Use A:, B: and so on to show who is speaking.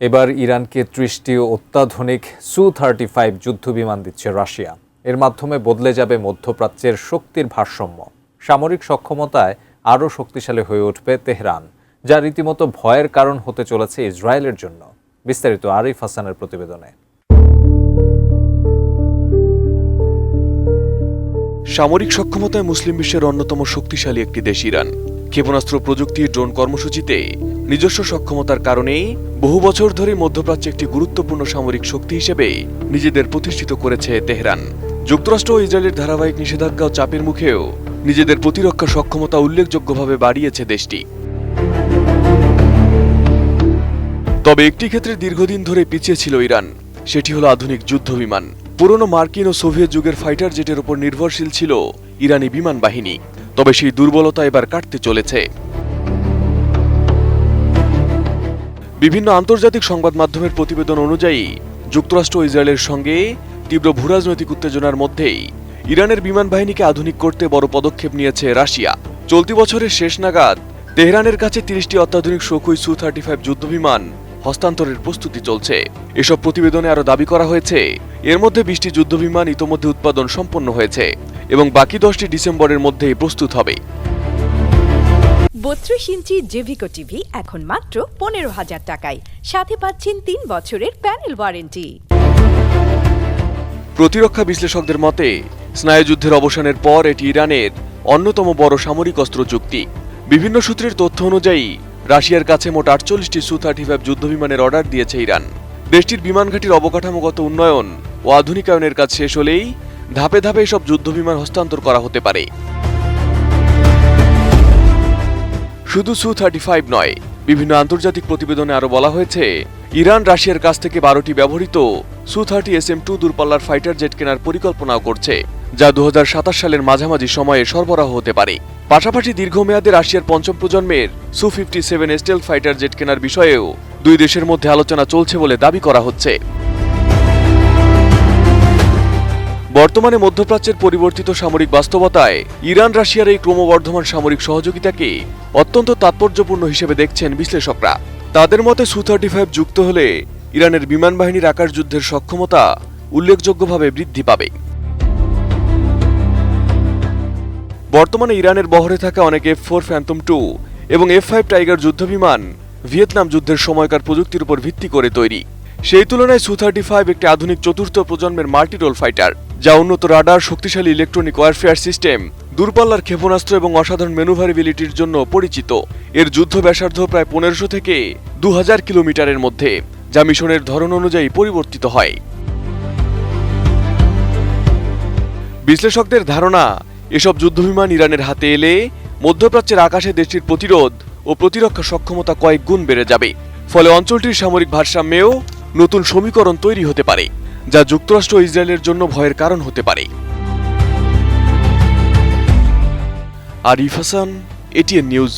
A: এবার ইরানকে ৩০টি অত্যাধুনিক সু-35 যুদ্ধবিমান দিচ্ছে রাশিয়া। এর মাধ্যমে বদলে যাবে মধ্যপ্রাচ্যের শক্তির ভারসাম্য। সামরিক সক্ষমতায় আরও শক্তিশালী হয়ে উঠবে তেহরান, যা রীতিমতো ভয়ের কারণ হতে চলেছে ইসরায়েলের জন্য। বিস্তারিত আরিফ হাসানের প্রতিবেদনে।
B: সামরিক সক্ষমতায় মুসলিম বিশ্বের অন্যতম শক্তিশালী একটি দেশ ইরান। ক্ষেপণাস্ত্র প্রযুক্তি, ড্রোন কর্মসূচিতে নিজস্ব সক্ষমতার কারণেই বহু বছর ধরে মধ্যপ্রাচ্যে একটি গুরুত্বপূর্ণ সামরিক শক্তি হিসেবে নিজেদের প্রতিষ্ঠিত করেছে তেহরান। যুক্তরাষ্ট্র ও ইসরায়েলের ধারাবাহিক নিষেধাজ্ঞা ও চাপের মুখেও নিজেদের প্রতিরক্ষা সক্ষমতা উল্লেখযোগ্যভাবে বাড়িয়েছে দেশটি। তবে একটি ক্ষেত্রে দীর্ঘদিন ধরে পিছিয়ে ছিল ইরান, সেটি হলো আধুনিক যুদ্ধবিমান। পুরনো মার্কিন ও সোভিয়েত যুগের ফাইটার জেটের উপর নির্ভরশীল ছিল ইরানি বিমান বাহিনী। তবে সেই দুর্বলতা এবার কাটতে চলেছে। বিভিন্ন আন্তর্জাতিক সংবাদ মাধ্যমের প্রতিবেদন অনুযায়ী যুক্তরাষ্ট্র ও ইসরায়েলের সঙ্গে তীব্র ভূরাজনৈতিক উত্তেজনার মধ্যেই ইরানের বিমান বাহিনীকে আধুনিক করতে বড় পদক্ষেপ নিয়েছে রাশিয়া। চলতি বছরের শেষ নাগাদ তেহরানের কাছে ৩০টি অত্যাধুনিক সুখোই সু-35 যুদ্ধবিমান হস্তান্তরের প্রস্তুতি চলছে। এসব প্রতিবেদনে আরও দাবি করা হয়েছে, এর মধ্যে ২০টি যুদ্ধবিমান ইতোমধ্যে উৎপাদন সম্পন্ন হয়েছে এবং বাকি 10টি ডিসেম্বরের মধ্যেই প্রস্তুত হবে।
C: ৩২ ইঞ্চি জেভিকো টিভি এখন মাত্র ১৫,০০০ টাকায়, সাথে পাচ্ছেন ৩ বছরের প্যানেল ওয়ারেন্টি।
B: প্রতিরক্ষা বিশ্লেষকদের মতে, স্নায়ুযুদ্ধের অবসানের পর এটি ইরানের অন্যতম বড় সামরিক অস্ত্র চুক্তি। বিভিন্ন সূত্রের তথ্য অনুযায়ী রাশিয়ার কাছে মোট ৪৮টি সু-35 যুদ্ধবিমানের অর্ডার দিয়েছে ইরান। দেশটির বিমান ঘাঁটির অবকাঠামোগত উন্নয়ন ও আধুনিকায়নের কাজ শেষ হলেই ধাপে ধাপে এসব যুদ্ধবিমান হস্তান্তর করা হতে পারে। শুধু সু-35 নয়, বিভিন্ন আন্তর্জাতিক প্রতিবেদনে আরও বলা হয়েছে, ইরান রাশিয়ার কাছ থেকে 12টি ব্যবহৃত সু-30 SM-2 দূরপাল্লার ফাইটার জেট কেনার পরিকল্পনাও করছে, যা ২০২৭ সালের মাঝামাঝি সময়ে সরবরাহ হতে পারে। পাশাপাশি দীর্ঘমেয়াদে রাশিয়ার পঞ্চম প্রজন্মের সু-57 স্টেলথ ফাইটার জেট কেনার বিষয়েও দুই দেশের মধ্যে আলোচনা চলছে বলে দাবি করা হচ্ছে। বর্তমানে মধ্যপ্রাচ্যের পরিবর্তিত সামরিক বাস্তবতায় ইরান রাশিয়ার এই ক্রমবর্ধমান সামরিক সহযোগিতাকে অত্যন্ত তাৎপর্যপূর্ণ হিসেবে দেখছেন বিশ্লেষকরা। তাদের মতে সু-35 যুক্ত হলে ইরানের বিমান বাহিনীর আকাশ যুদ্ধের সক্ষমতা উল্লেখযোগ্যভাবে বৃদ্ধি পাবে। বর্তমানে ইরানের বহরে থাকা অনেক F-4 ফ্যান্টম 2 এবং F-5 টাইগার যুদ্ধবিমান ভিয়েতনাম যুদ্ধের সময়কার প্রযুক্তির উপর ভিত্তি করে তৈরি। সেই তুলনায় সু-35 একটি আধুনিক চতুর্থ প্রজন্মের মাল্টিরোল ফাইটার, যা উন্নত রাডার, শক্তিশালী ইলেকট্রনিক ওয়ারফেয়ার সিস্টেম, দূরপাল্লার ক্ষেপণাস্ত্র এবং অসাধারণ ম্যানুভারেবিলিটির জন্য পরিচিত। এর যুদ্ধ ব্যাসার্ধ প্রায় ১৫০০ থেকে ২০০০ কিলোমিটারের মধ্যে, যা মিশনের ধরন অনুযায়ী পরিবর্তিত হয়। বিশ্লেষকদের ধারণা, এসব যুদ্ধবিমান ইরানের হাতে এলে মধ্যপ্রাচ্যের আকাশে দেশটির প্রতিরোধ ও প্রতিরক্ষা সক্ষমতা কয়েক গুণ বেড়ে যাবে। ফলে অঞ্চলটির সামরিক ভারসাম্যেও নতুন সমীকরণ তৈরি হতে পারে, যা যুক্তরাষ্ট্র ও ইসরায়েলের জন্য ভয়ের কারণ হতে পারে। Arif Hasan, ATN news.